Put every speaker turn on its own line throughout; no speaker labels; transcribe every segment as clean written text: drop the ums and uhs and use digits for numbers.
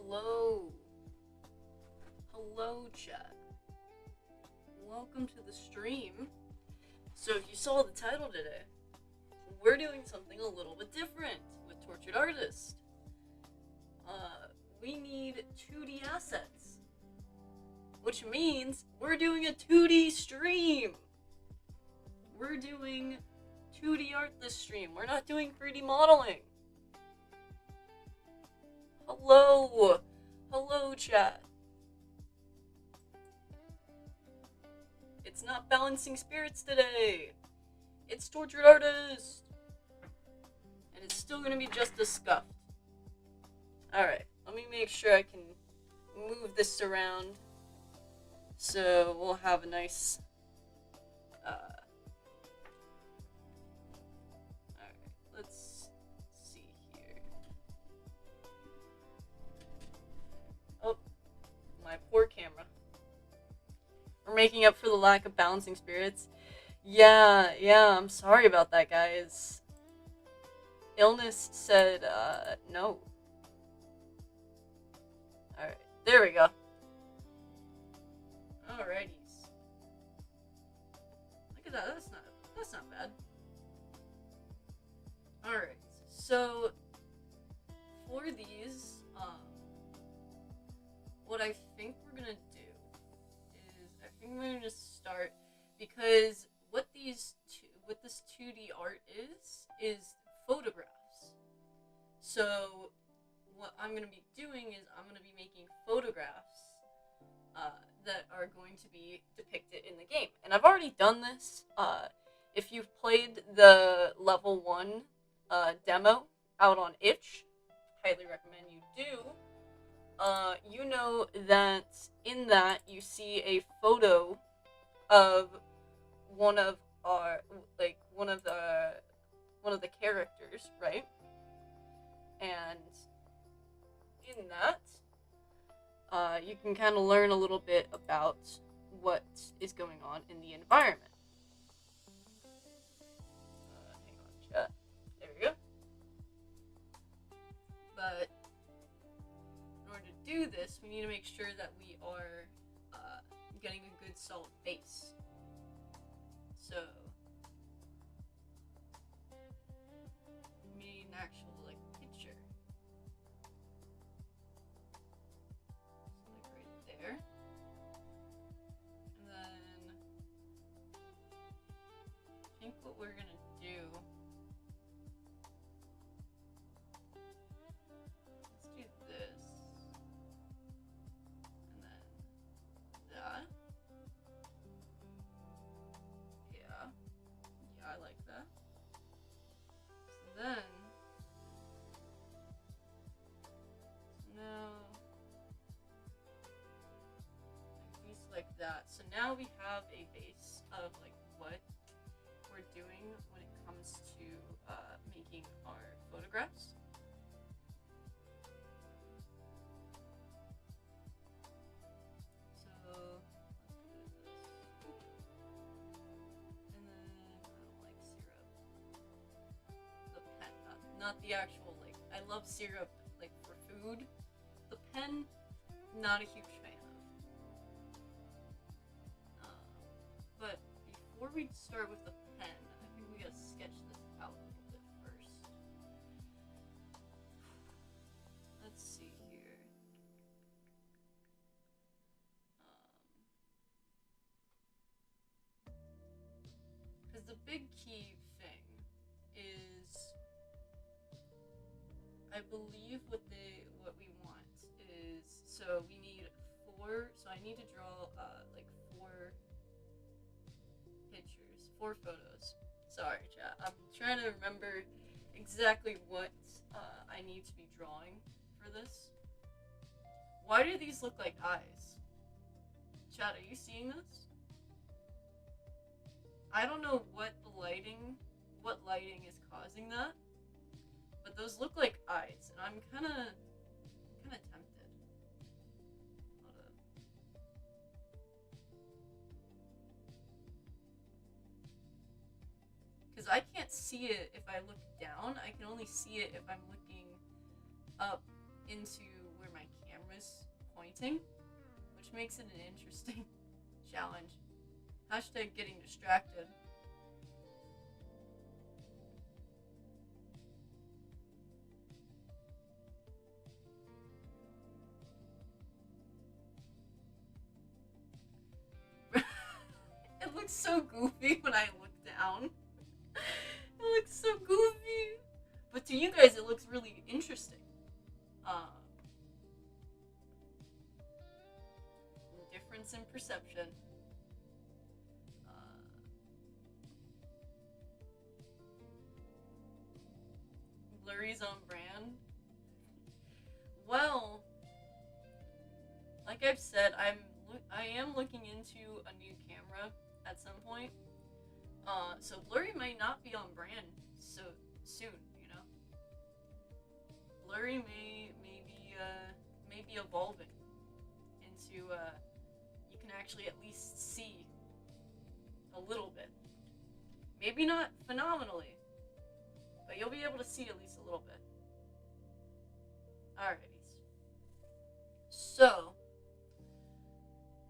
Hello. Hello, chat. Welcome to the stream. So, if you saw the title today, we're doing something a little bit different with Tortured Artist. We need 2D assets, which means we're doing a 2D stream. We're doing 2D art this stream. We're not doing 3D modeling. Hello. Hello, chat. It's not Balancing Spirits today. It's Tortured Artist. And it's still going to be just as scuffed. Alright, let me make sure I can move this around. So we'll have a nice... Alright, let's see here. Oh, my poor camera. We're making up for the lack of Balancing Spirits. Yeah, I'm sorry about that, guys. Illness said, no. Alright, there we go. Alrighties. Look at that, that's not bad. Alright, so, for these, what I think we're gonna do is, I think we're gonna start, because what this 2D art is photographs. So what I'm going to be doing is I'm going to be making photographs that are going to be depicted in the game. And I've already done this. If you've played the level 1 demo out on itch, highly recommend you do. You know that in that you see a photo of one of the characters, right? And in that, you can kind of learn a little bit about what is going on in the environment. Hang on, chat. There we go. But in order to do this, we need to make sure that we are getting a good solid base. So, we need an actual, picture. So, right there. And then, I think what we're gonna do, let's do this. And then that. Yeah, I like that. So then, now, a piece like that. So now we have a base of what we're doing when it comes to making our photographs. So let's do this. And then I don't like syrup. The pen, not the actual I love syrup for food. The pen, not a huge fan of. But before we start with the pen, I think we gotta sketch this out a little bit first. Let's see here. Because the big key thing is, I believe what we want is, so we need 4, so I need to draw 4 pictures, 4 photos. Sorry, chat. I'm trying to remember exactly what I need to be drawing for this. Why do these look like eyes? Chat, are you seeing this? I don't know what lighting is causing that, but those look like eyes, and I'm kind of tempted. Hold up. Because I can't see it if I look down. I can only see it if I'm looking up into where my camera pointing, which makes it an interesting challenge. Hashtag getting distracted. It looks so goofy when I look down. It looks so goofy. But to you guys, it looks really interesting. Difference in perception. Blurry's on brand. Well, like I've said, I am looking into a new camera at some point. So Blurry might not be on brand so soon, you know. Blurry may be evolving into you can actually at least see a little bit. Maybe not phenomenally, but you'll be able to see at least a little bit. Alrighties. So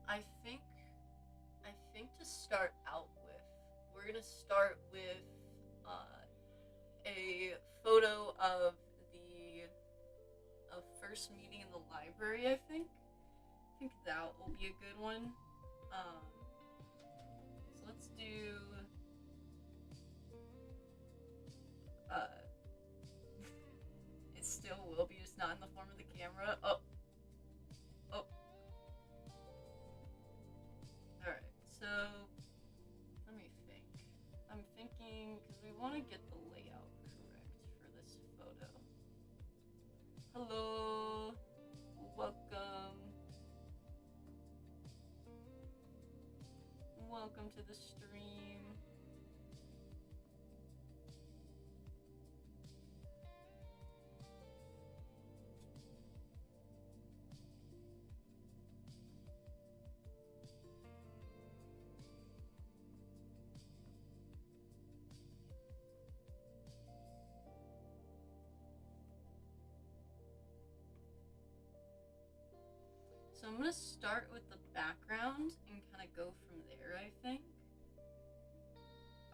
I think to start out with, we're gonna start with a photo of the first meeting in the library. I think that will be a good one. So let's do. It still will be, just not in the form of the camera. Oh. Alright, so let me think. I'm thinking, because we want to get the layout correct for this photo. Hello, welcome. Welcome to the stream. So I'm going to start with the background and kind of go from there, I think.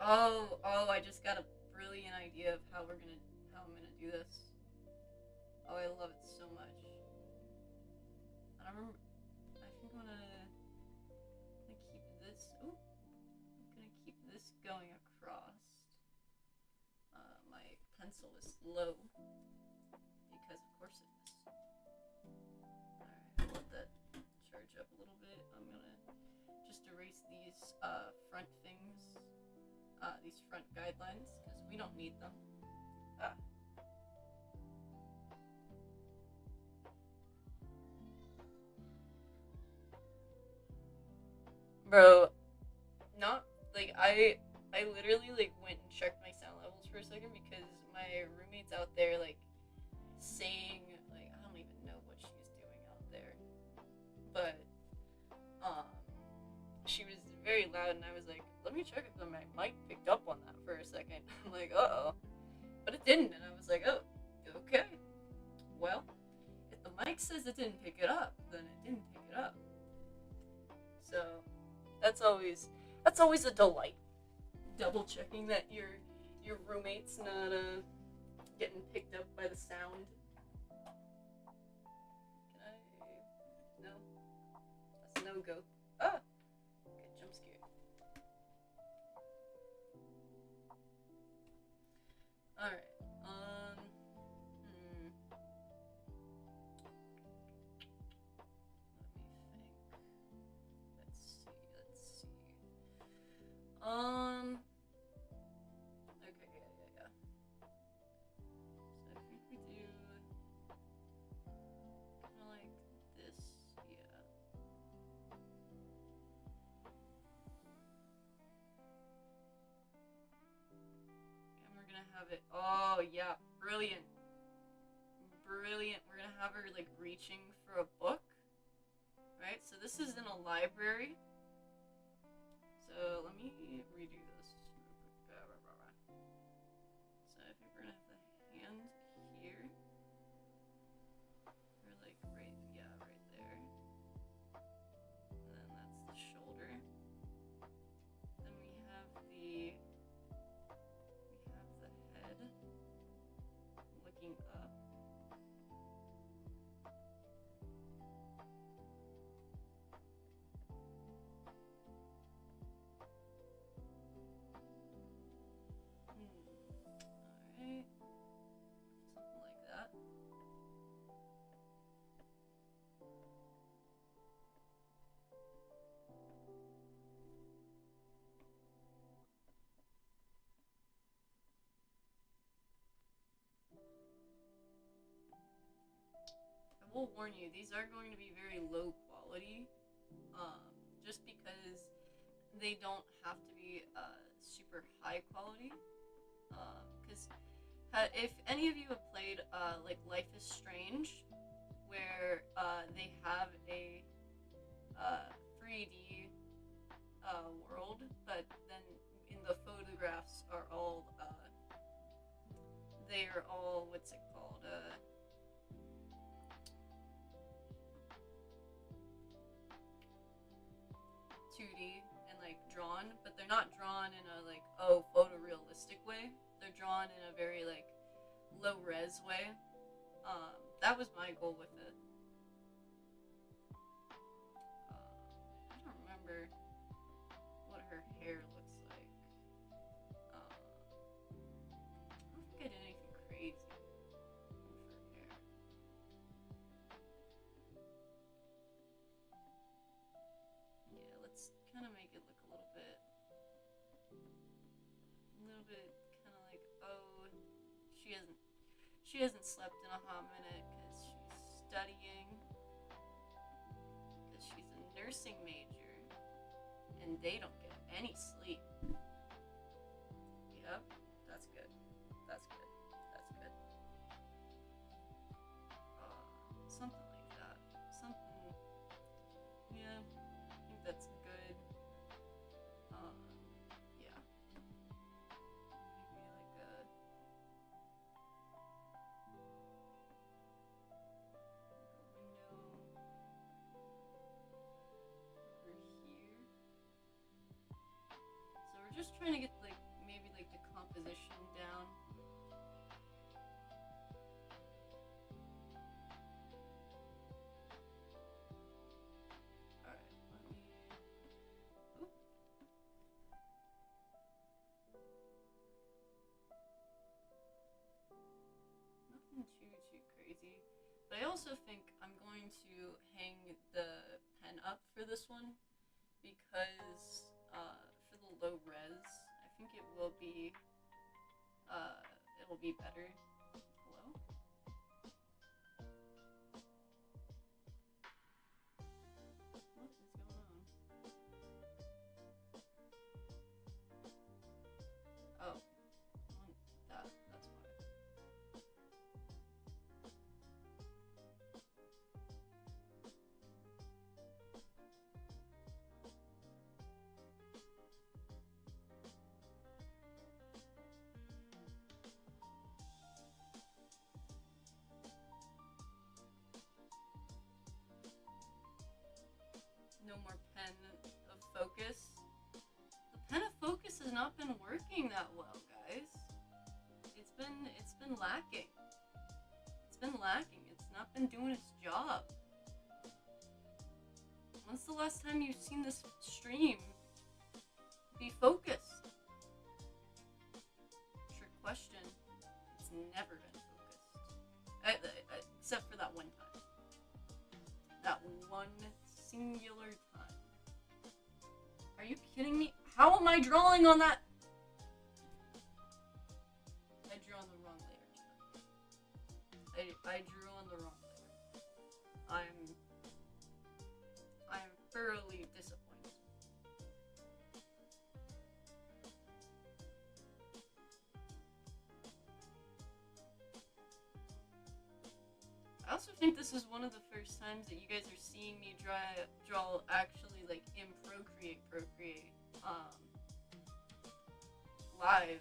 Oh, I just got a brilliant idea of how I'm gonna do this. Oh, I love it so much. I think I'm gonna keep this. Oh, I'm gonna keep this going across. My pencil is low because of course it is. Alright, let that charge up a little bit. I'm gonna just erase these front things, these front guidelines, because we don't need them. Bro, not like I literally like went and checked my sound levels for a second because my roommate's out there like saying, like, I don't even know what she's doing out there, but she was very loud and I was like, let me check if my mic picked up on that for a second. I'm like, uh-oh, but it didn't, and I was like, oh, okay, well, if the mic says it didn't pick it up, then it didn't pick it up. So that's always a delight. Double checking that your roommate's not getting picked up by the sound. Can I? No. That's a no-go. Ah! Good jump scare. Alright. Okay, yeah. So I think we do kind of like this, yeah. And we're gonna have it, oh yeah, brilliant. We're gonna have her like reaching for a book, right? So this is in a library. So let me redo this real quick. So I think we're gonna have the hand here. Or like right there. will warn you, these are going to be very low quality, just because they don't have to be super high quality. Because if any of you have played like Life is Strange, where they have a 3D world, but then in the photographs are all they are all, what's it called, 2D and like drawn, but they're not drawn in a like, oh, photorealistic way. They're drawn in a very like low res way. That was my goal with it. I don't remember what her hair looks like. I don't think I did anything crazy with her hair. Yeah, let's kind of make it look a little bit kind of like, oh, she hasn't slept in a hot minute because she's studying, because she's a nursing major, and they don't get any sleep. Yep, that's good. That's good. That's good. Something like that. Something. Yeah, I think that's good. Yeah. Maybe like a window over here. So we're just trying to get like maybe like the composition down. Alright, let me. Oop. Nothing too crazy. But I also think I'm going to hang the pen up for this one because for the low res, I think it'll be better. Hello? What is going on? Oh, that's why. No more pen of focus. The pen of focus has not been working that well, guys. It's been lacking. It's been lacking. It's not been doing its job. When's the last time you've seen this stream be focused? Trick question. It's never been focused. Except for that one time. That one singular time. Are you kidding me? How am I drawing on that? I drew on the wrong layer. I drew on the wrong layer. I'm thoroughly disappointed. I also think this is one of the first times that you guys are seeing me draw actually like in Procreate live,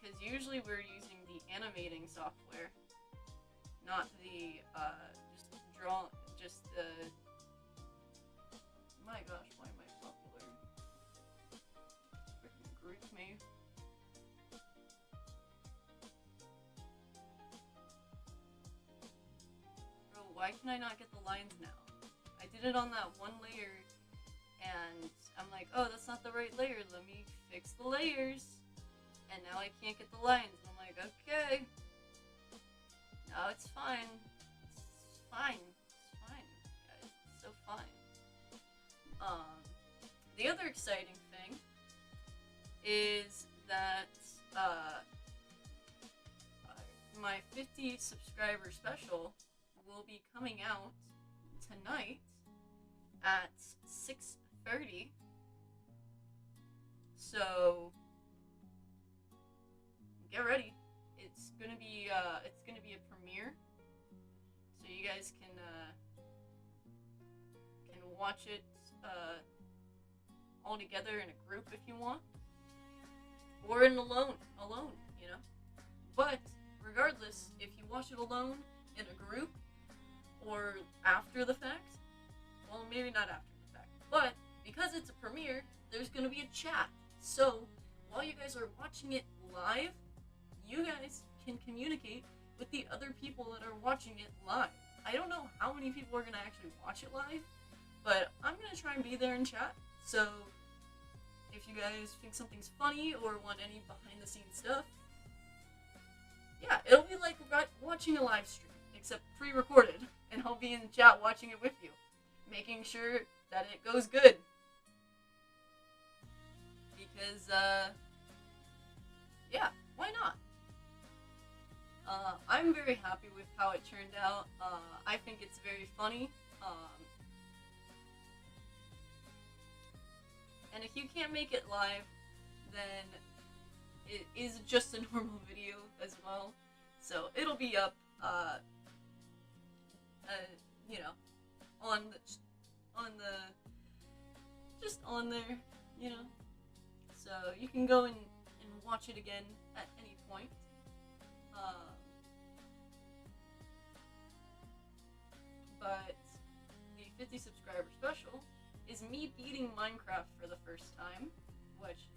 because usually we're using the animating software, not the just the. My gosh, why am I popular? Freaking group me. Bro, why can I not get the lines now? I did it on that one layer, and I'm like, oh, that's not the right layer. Let me fix the layers. And now I can't get the lines. And I'm like, okay. Now it's fine. It's fine. It's fine, guys. It's so fine. The other exciting thing is that my 50 subscriber special will be coming out tonight at 6:30. So get ready. It's gonna be a premiere, so you guys can watch it all together in a group if you want, or alone, you know. But regardless, if you watch it alone in a group or after the fact, well, maybe not after the fact, but because it's a premiere, there's gonna be a chat. So while you guys are watching it live, you guys can communicate with the other people that are watching it live. I don't know how many people are gonna actually watch it live, but I'm gonna try and be there and chat. So if you guys think something's funny or want any behind the scenes stuff, yeah, it'll be like watching a live stream, except pre-recorded, and I'll be in chat watching it with you, making sure that it goes good. Because, yeah, why not? I'm very happy with how it turned out. I think it's very funny. And if you can't make it live, then it is just a normal video as well. So it'll be up, you know, just on there, you know. So you can go and watch it again at any point. But the 50 subscriber special is me beating Minecraft for the first time, which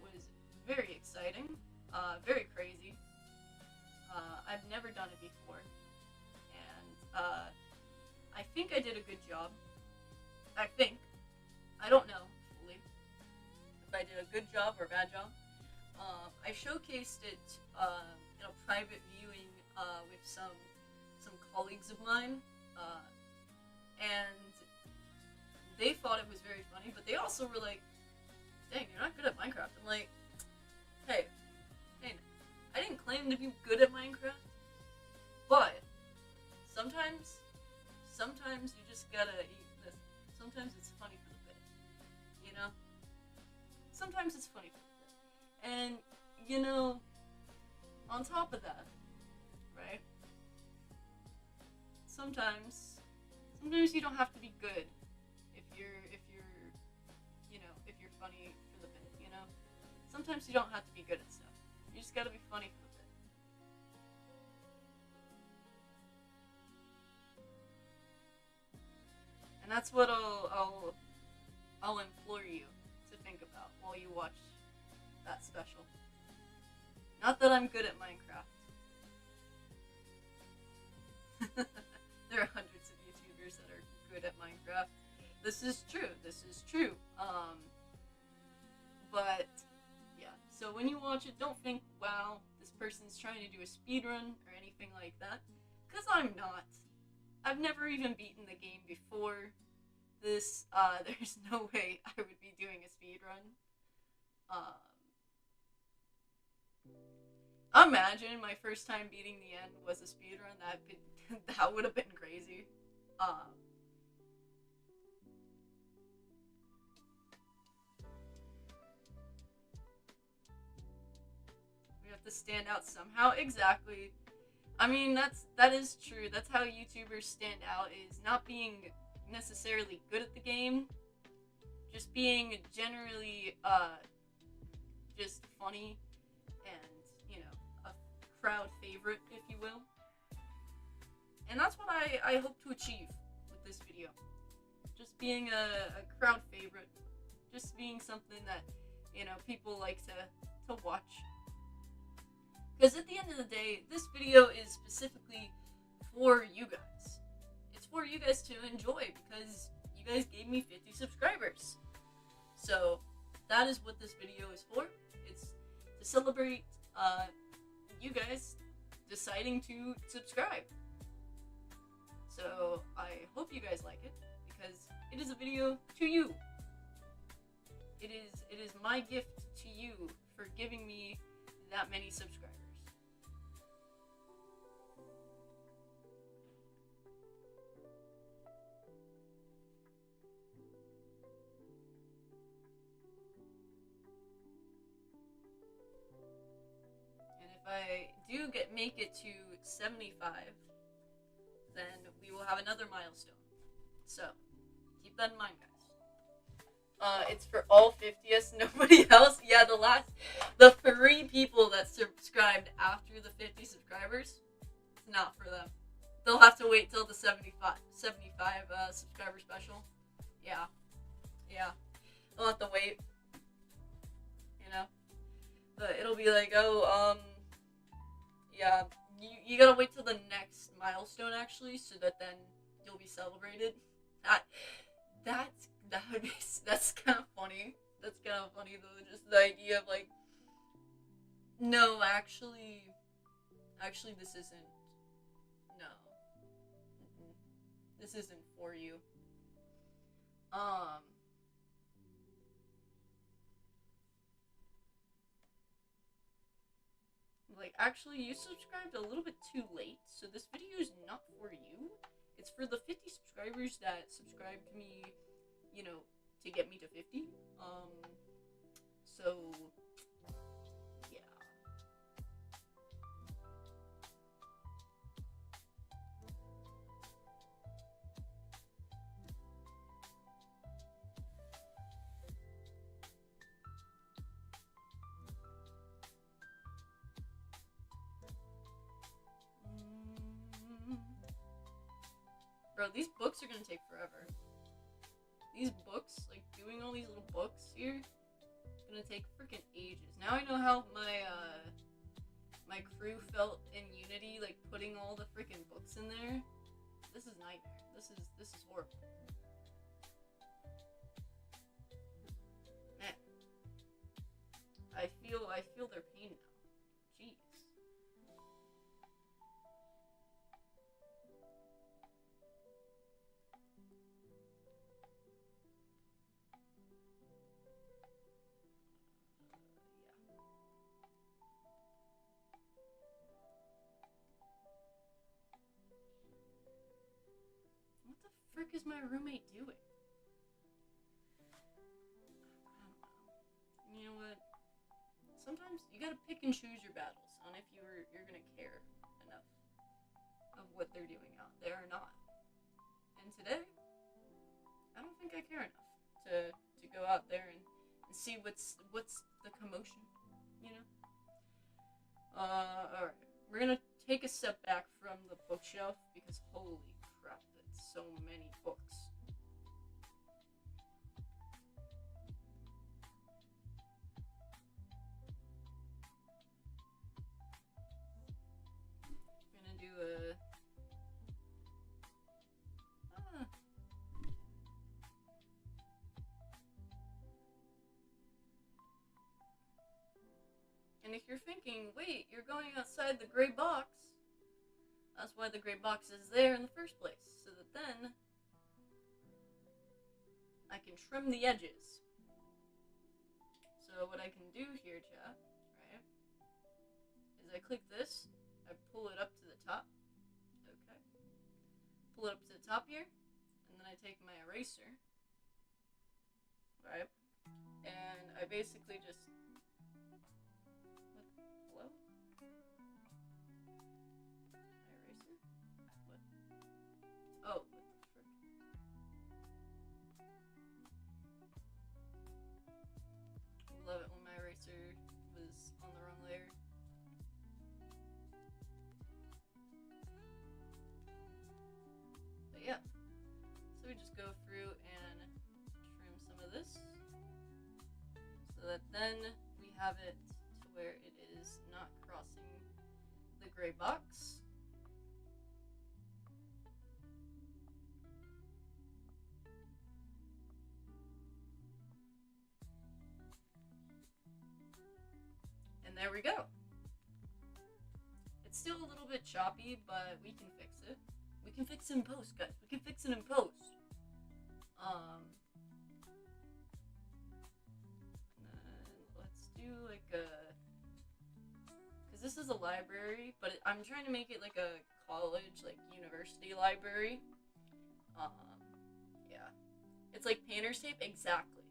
was very exciting, very crazy. I've never done it before, and I think I did a good job. I don't know fully if I did a good job or a bad job. I showcased it in a private viewing with some colleagues of mine, and they thought it was very funny, but they also were like, dang, you're not good at Minecraft. I'm like, hey, I didn't claim to be good at Minecraft, but sometimes you just gotta eat this. Sometimes it's funny for the bit, you know? Sometimes it's funny for the bit. And, you know, on top of that, right? Sometimes you don't have to be good if you're funny for the bit, you know? Sometimes you don't have to be good at stuff. You just gotta be funny for the bit. And that's what I'll implore you to think about while you watch that special. Not that I'm good at Minecraft. There are hundreds of YouTubers that are good at Minecraft. This is true. But yeah, so when you watch it, don't think, wow, this person's trying to do a speedrun or anything like that. Because I'm not. I've never even beaten the game before this. There's no way I would be doing a speedrun. Imagine my first time beating the end was a speedrun. That would have been crazy. We have to stand out somehow. Exactly. I mean, that is true. That's how YouTubers stand out, is not being necessarily good at the game, just being generally just funny and, you know, a crowd favorite, if you will. And that's what I hope to achieve with this video. Just being a crowd favorite, just being something that, you know, people like to watch. Because at the end of the day, this video is specifically for you guys. It's for you guys to enjoy because you guys gave me 50 subscribers. So that is what this video is for. It's to celebrate you guys deciding to subscribe. So I hope you guys like it because it is a video to you. It is my gift to you for giving me that many subscribers. I do make it to 75, then we will have another milestone. So keep that in mind, guys. It's for all 50s, nobody else. Yeah, the 3 people that subscribed after the 50 subscribers, it's not for them. They'll have to wait till the 75 subscriber special. Yeah. They'll have to wait. You know? But it'll be like, yeah, you gotta wait till the next milestone, actually, so that then you'll be celebrated. That's kind of funny. That's kind of funny, though, just the idea of, like, no, actually, this isn't, no. Mm-mm. This isn't for you. Like, actually, you subscribed a little bit too late, so this video is not for you. It's for the 50 subscribers that subscribed to me, you know, to get me to 50. So, yeah. Bro, these books are gonna take forever. These books, like, doing all these little books here, gonna take freaking ages. Now I know how my crew felt in Unity, like, putting all the freaking books in there. This is nightmare. This is horrible. Man. I feel their pain now. Jeez. What the frick is my roommate doing? You know what? Sometimes you gotta pick and choose your battles on if you're gonna care enough of what they're doing out there or not. And today, I don't think I care enough to go out there and see what's the commotion, you know? Alright. We're gonna take a step back from the bookshelf because holy crap, that's so many books. I'm gonna do a... And if you're thinking, wait, you're going outside the gray box, that's why the gray box is there in the first place, so that then I can trim the edges. So what I can do here, chat, right, is I click this, I pull it up to the top, okay, pull it up to the top here, and then I take my eraser, right, and I basically just, hello? Oh, what the frick? Love it when my eraser was on the wrong layer. But yeah, so we just go through and trim some of this so that then we have it to where it is not crossing the gray box. And there we go. It's still a little bit choppy, but we can fix it. We can fix it in post, guys. We can fix it in post. Let's do like a... Because this is a library, but I'm trying to make it like a college, like university library. Yeah. It's like painter's tape. Exactly.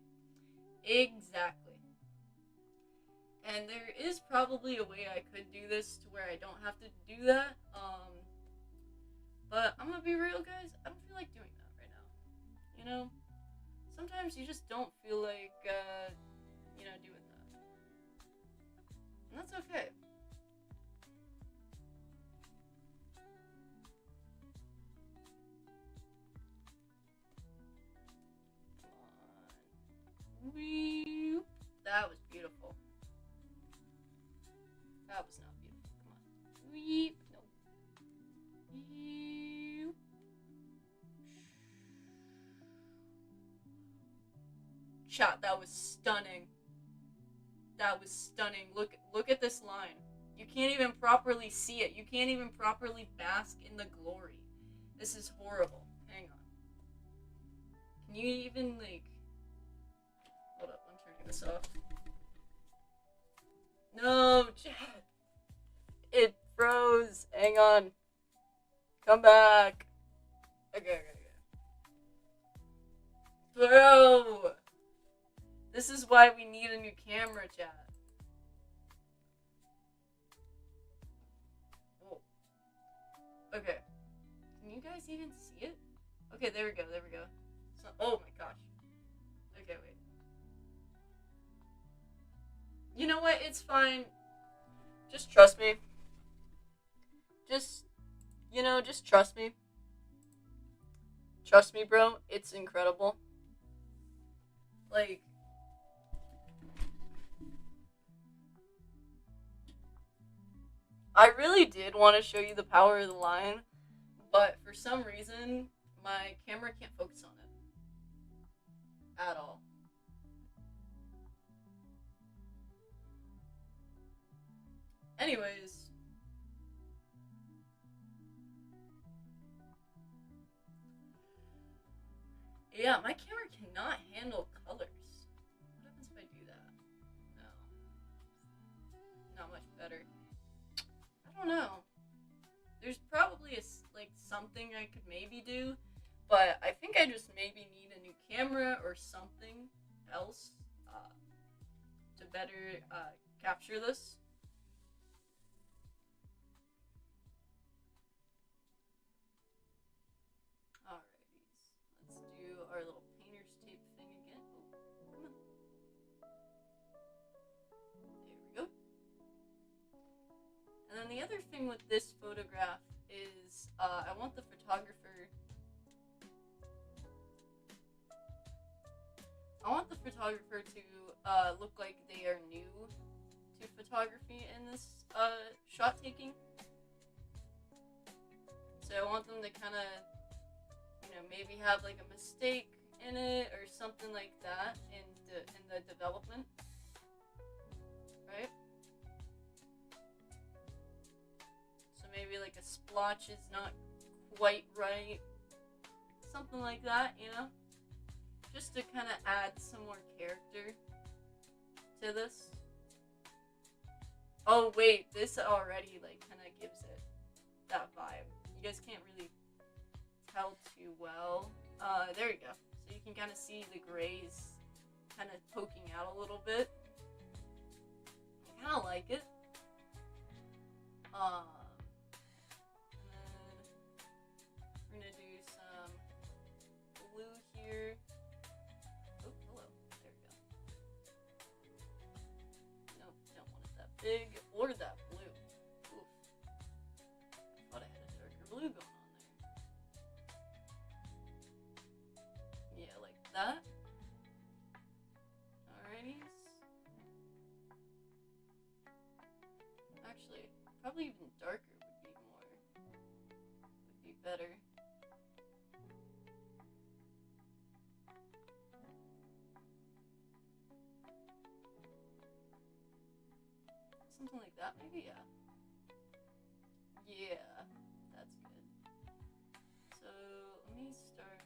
And there is probably a way I could do this to where I don't have to do that. But I'm gonna be real, guys. I don't feel like doing that right now. You know, sometimes you just don't feel like, doing that, and that's okay. Come on. That was beautiful. That was not beautiful. Come on. Weep. No. Chat, that was stunning. That was stunning. Look at this line. You can't even properly see it. You can't even properly bask in the glory. This is horrible. Hang on. Can you even, like... Hold up, I'm turning this off. No, chat. It froze. Hang on. Come back. Okay. Bro! This is why we need a new camera, chat. Whoa. Okay. Can you guys even see it? Okay, there we go. So, oh my gosh. Okay, wait. You know what? It's fine. Just trust me. Just trust me. Trust me, bro. It's incredible. Like, I really did want to show you the power of the line, but for some reason, my camera can't focus on it. At all. Anyways. Yeah, my camera cannot handle colors. What happens if I do that? No. Not much better. I don't know. There's probably something I could maybe do, but I think I just maybe need a new camera or something else to better capture this. Alrighties, let's do our little painter's tape thing again. Oh, come on. There we go. And then the other thing with this photograph is I want the photographer to look like they are new to photography in this shot taking. So I want them to kind of, maybe have like a mistake in it or something like that in the development, right? So maybe like a splotch is not quite right, something like that, just to kind of add some more character to this. Oh wait, this already kind of gives it that vibe. You guys can't really tell too well. There you go. So you can kind of see the grays kind of poking out a little bit. I kind of like it. And then we're gonna do some blue here. Oh, hello. There we go. Nope, don't want it that big or that blue. Oof. I thought I had a darker blue going on there. Yeah, like that. Alrighties. Actually, probably even darker would be better. Something like that, maybe, yeah. Yeah, that's good. So, let me start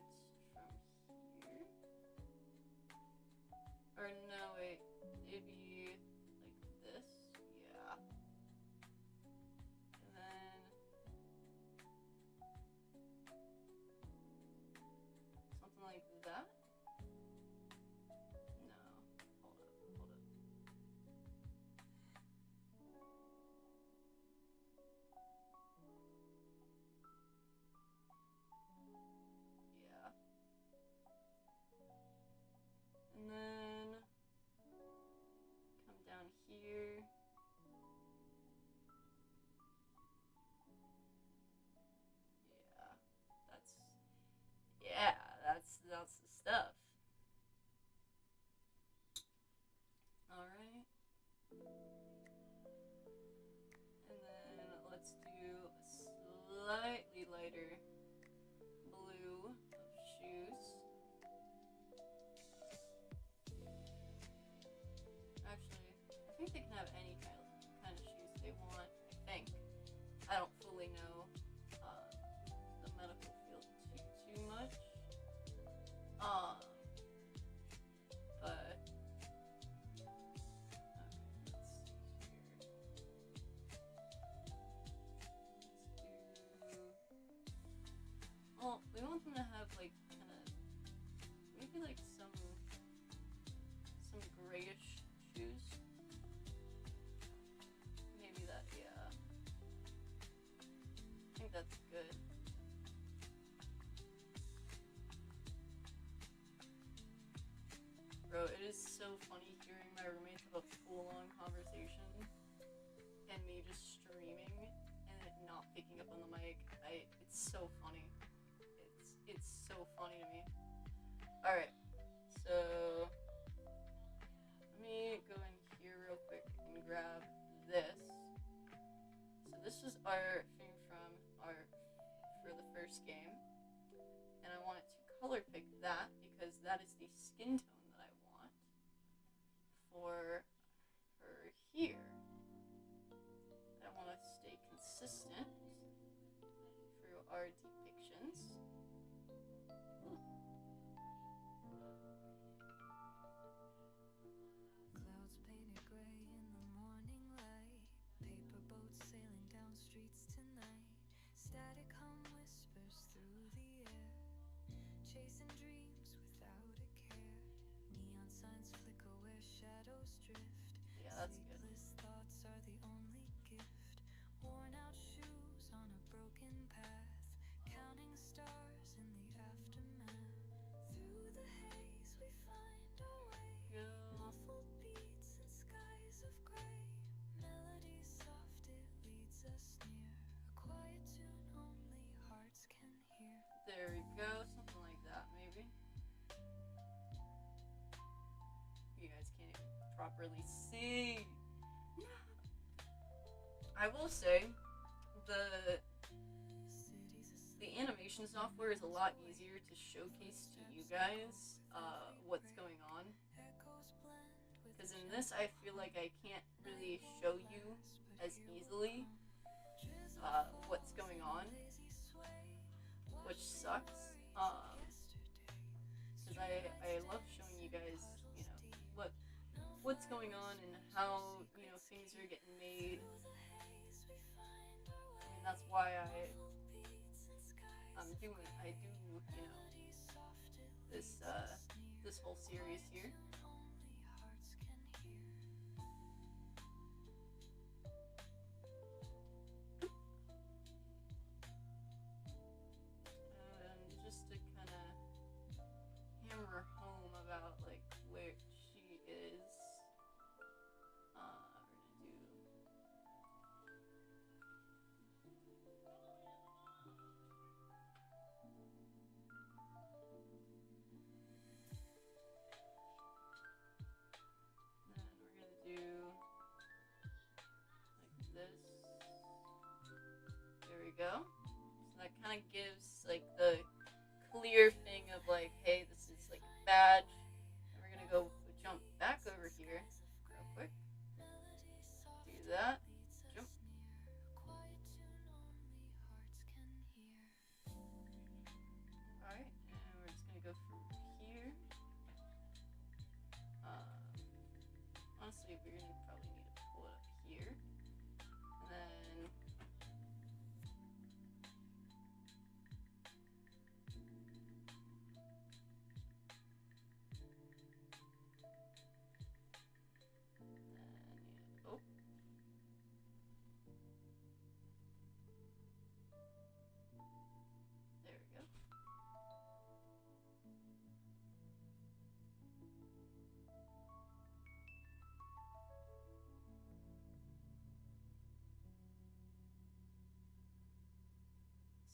from here. Or no, wait, it'd be like this, yeah. And then something like that. No, hold up. think they can have any kind of shoes they want. I think. I don't fully know the medical field too much. But okay, let's see here. Let's do. Well, we want them to have like kind of maybe like some grayish shoes. Maybe that, yeah. I think that's good. Bro, it is so funny hearing my roommates have a full-on conversation and me just streaming and it not picking up on the mic. It's so funny. It's so funny to me. Alright, so let me go in here real quick and grab this. So this is our thing for the first game. And I wanted to color pick that because that is the skin tone that I want for her here. I want to stay consistent through our depictions.
Clouds painted gray in the morning light, paper boats sailing down streets tonight. Static hum whispers through the air, chasing dreams without a care. Neon signs flicker where shadows drift.
Yeah, that's good.
Sleepless thoughts are the only gift. Worn out shoes on a broken path, counting stars in the aftermath. Through the haze we find our way. Muffled beats in skies of gray. Melody soft, it leads us near. A quiet tune only hearts can hear.
There we go, something like that maybe. You guys can't even properly see. I will say the animation software is a lot easier to showcase to you guys what's going on. Because in this, I feel like I can't really show you as easily what's going on, which sucks. Because I love showing you guys, you know, what's going on and how, you know, things are getting made. And that's why I do, you know, this whole series here. And just to kind of hammer home about like where she is, we're gonna do. Then we're gonna do like this. There we go. So that kind of gives like the clear thing of like, hey, this is like a badge. And we're gonna go jump back over here real quick. Do that. Jump. Alright, and we're just gonna go through here. Honestly, we're gonna probably need to pull it up here. And then oh. There we go.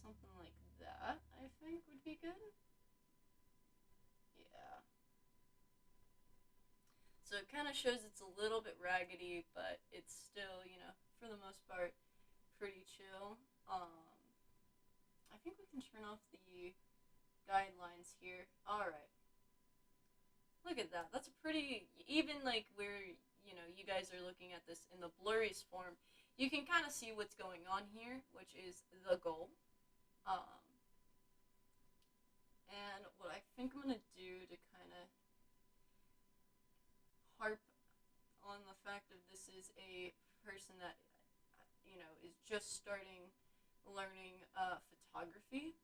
Something like that, I think, would be good. Yeah. So it kind of shows it's a little bit raggedy, but it's still, you know, for the most part, pretty chill. I think we can turn off the guidelines here. Alright. Look at that. That's a pretty, even like where you guys are looking at this in the blurriest form, you can kind of see what's going on here, which is the goal. Um, and what I think I'm gonna do to kind of harp on the fact that this is a person that is just starting learning photography.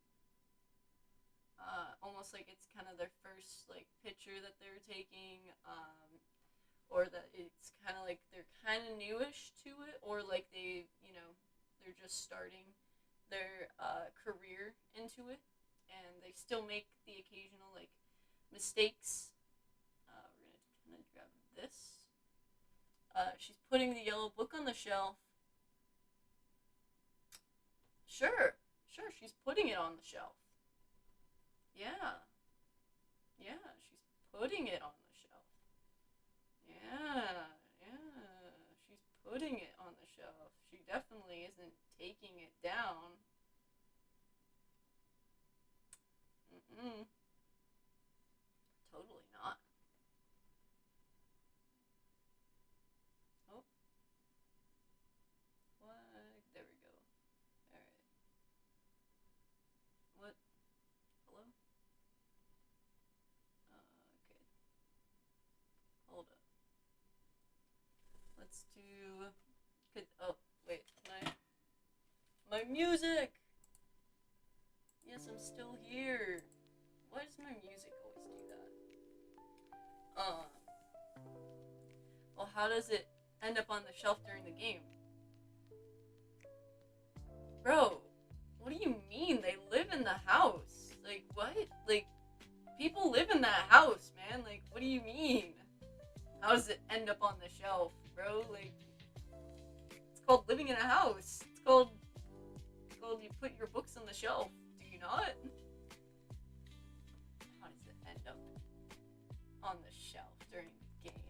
Almost like it's kind of their first like picture that they're taking, or that it's kind of like they're kind of newish to it, or like they're just starting their career into it, and they still make the occasional like mistakes. We're gonna kind of grab this. She's putting the yellow book on the shelf. Sure, she's putting it on the shelf. Yeah, she's putting it on the shelf. Yeah, she's putting it on the shelf. She definitely isn't taking it down. Mm-mm. Totally not. Oh, what? There we go. Alright. What? Hello? Okay. Hold up. Let's do... Oh, wait. My music! Yes, I'm still here. Why does my music always do that? Well, how does it end up on the shelf during the game? Bro, what do you mean? They live in the house. Like, what? Like, people live in that house, man. Like, what do you mean? How does it end up on the shelf, bro? Like, it's called living in a house. It's called you put your books on the shelf. Do you not? How does it end up on the shelf during the game?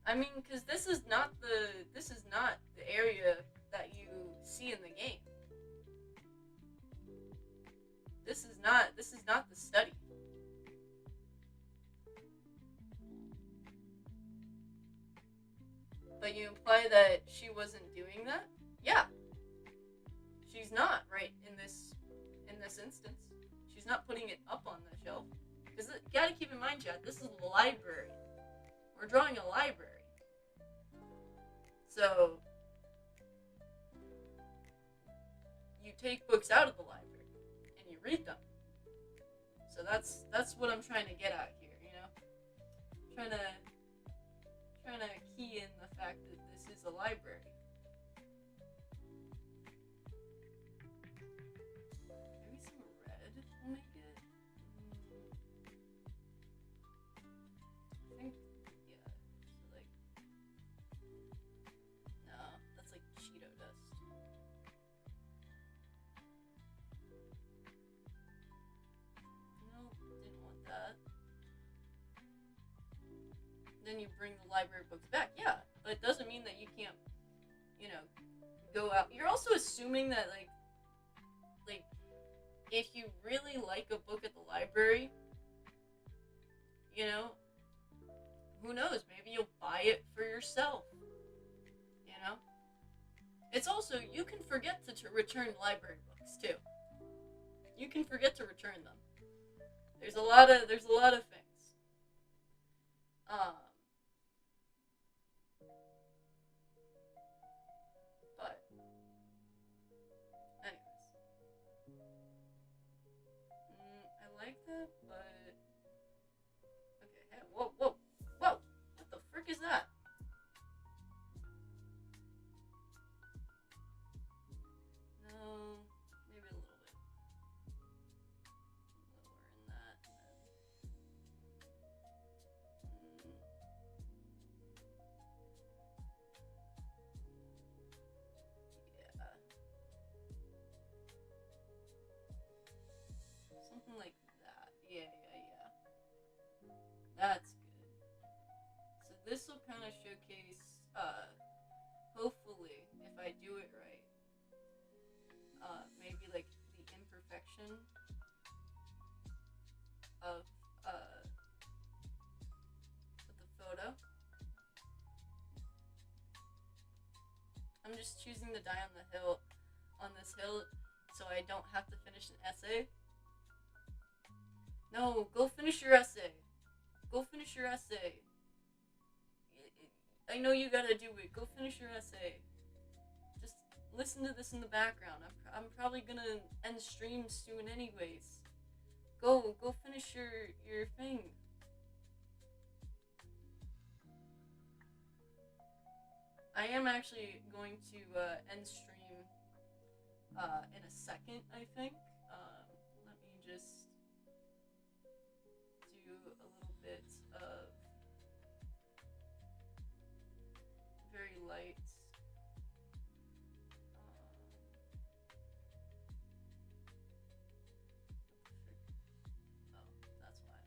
I mean, because this is not the area that you see in the game. This is not the study. But you imply that she wasn't doing that? Yeah. She's not, right, in this instance. She's not putting it up on the shelf. Because you gotta keep in mind, Chad, this is a library. We're drawing a library. So, you take books out of the library and you read them. So that's what I'm trying to get at here, Trying to key in the fact that this is a library. Maybe some red will make it. I think, yeah. So like, no, that's like Cheeto dust. No, didn't want that. Then you bring the library books back. Yeah, but it doesn't mean that you can't, go out. You're also assuming that, like, if you really like a book at the library, who knows? Maybe you'll buy it for yourself, It's also, you can forget to return library books, too. You can forget to return them. There's a lot of things. But, anyways. I like that, but... Okay, hey, whoa! What the frick is that? No, maybe a little bit lower in that. Yeah. Something like that. Yeah. That's good. So this will kind of showcase, hopefully, if I do it right, maybe like the imperfection choosing to die on this hill, so I don't have to finish an essay? No, go finish your essay. Go finish your essay. I know you gotta do it. Go finish your essay. Just listen to this in the background. I'm probably gonna end stream soon anyways. Go finish your thing. I am actually going to end stream in a second, I think. Let me just do a little bit of very light. Oh, that's why.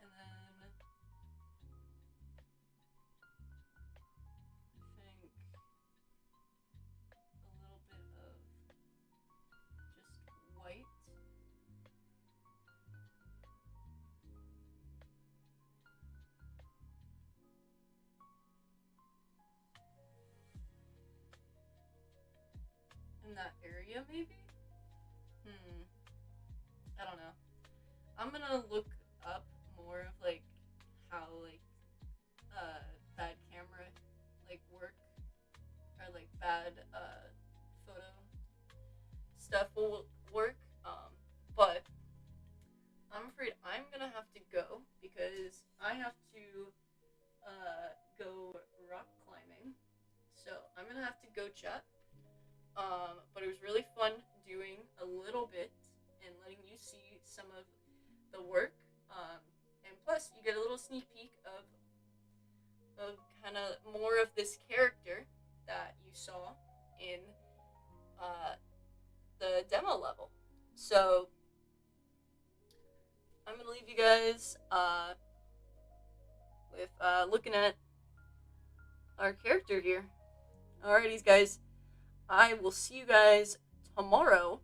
And then I think a little bit of just white. In that area, maybe? I don't know. I'm gonna look up more of like how like bad camera like work or like bad photo stuff will work. But I'm afraid I'm gonna have to go because I have to go rock climbing. So I'm gonna have to go, chat. But it was really fun doing a little bit and letting you see some of the work. And plus, you get a little sneak peek of kind of more of this character that you saw in the demo level. So I'm gonna leave you guys with looking at our character here. Alrighties, guys. I will see you guys tomorrow,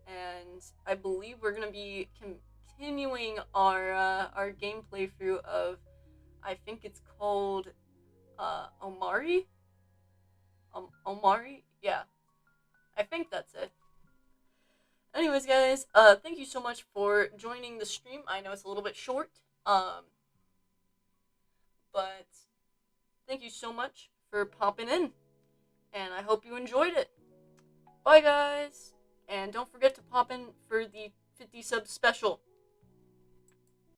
and I believe we're gonna be continuing our gameplay through of, I think it's called Omari. Omari, yeah, I think that's it. Anyways, guys, thank you so much for joining the stream. I know it's a little bit short, but thank you so much for popping in, and I hope you enjoyed it. Bye, guys, and don't forget to pop in for the 50 sub special.